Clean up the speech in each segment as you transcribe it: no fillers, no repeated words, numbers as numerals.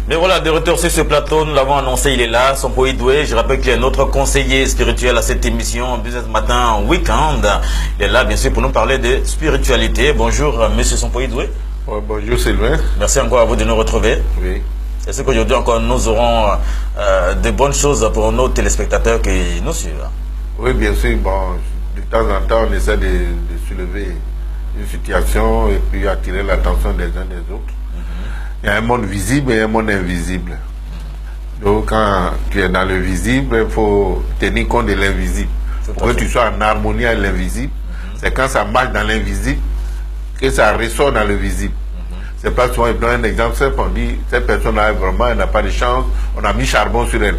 Mais voilà, de retour sur ce plateau, nous l'avons annoncé, il est là, Sompoy Doué. Je rappelle qu'il est notre conseiller spirituel à cette émission Business Matin Weekend. Il est là, bien sûr, pour nous parler de spiritualité. Bonjour, monsieur Sompoy Doué. Ouais, bonjour Sylvain. Merci encore à vous de nous retrouver. Oui. Est-ce qu'aujourd'hui encore nous aurons de bonnes choses pour nos téléspectateurs qui nous suivent? Oui, bien sûr. Bon, de temps en temps, on essaie de soulever une situation et puis attirer l'attention des uns des autres. Il y a un monde visible et un monde invisible. Donc, quand tu es dans le visible, il faut tenir compte de l'invisible. Pour que tu sois en harmonie avec l'invisible, c'est quand ça marche dans l'invisible que ça ressort dans le visible. C'est pas souvent, je donne un exemple simple, on dit, cette personne-là, vraiment, elle n'a pas de chance, on a mis charbon sur elle,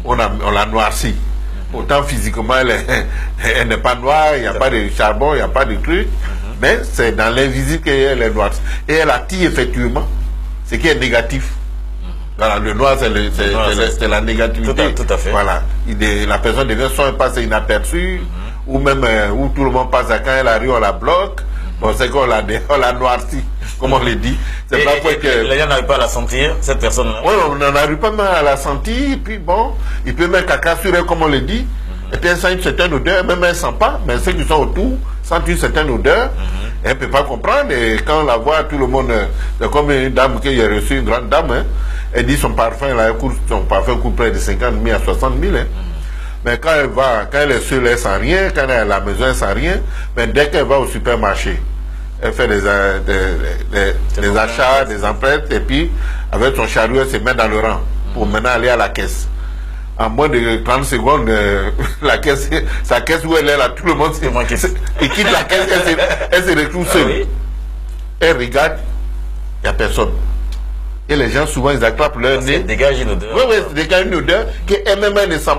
on l'a noirci. Pourtant, physiquement, elle n'est pas noire, il n'y a pas de charbon, il n'y a pas de truc, mais c'est dans l'invisible qu'elle est noire. Et elle attire effectivement ce qui est négatif. Voilà, le noir, c'est la négativité. Tout à fait. Voilà. La personne devient soit passe inaperçue, ou même où tout le monde passe à quand elle arrive, on la bloque. Bon, c'est qu'on l'a noirci, comme on le dit. C'est pas pour que... Les gens n'arrivent pas à la sentir, cette personne-là. Oui, on n'arrive pas même à la sentir, puis bon, il peut mettre caca sur elle, comme on le dit, et puis elle sent une certaine odeur, même elle ne sent pas, mais ceux qui sont autour sentent une certaine odeur, elle ne peut pas comprendre, et quand on la voit, tout le monde, c'est comme une dame qui a reçu, une grande dame, hein, elle dit son parfum coûte près de 50 000 à 60 000, hein. Mais quand elle est seule, elle sent rien, quand elle est à la maison, elle sent rien, mais dès qu'elle va au supermarché, elle fait des achats, des empreintes, et puis avec son chariot, elle se met dans le rang pour maintenant aller à la caisse. En moins de 30 secondes, la caisse, sa caisse où elle est là, tout le monde il quitte la caisse, elle se retrouve seule. Oui. Elle regarde, il n'y a personne. Et les gens, souvent, ils attrapent leur nez. Dégage une odeur. Oui, dégage une odeur qu'elle-même, elle ne sent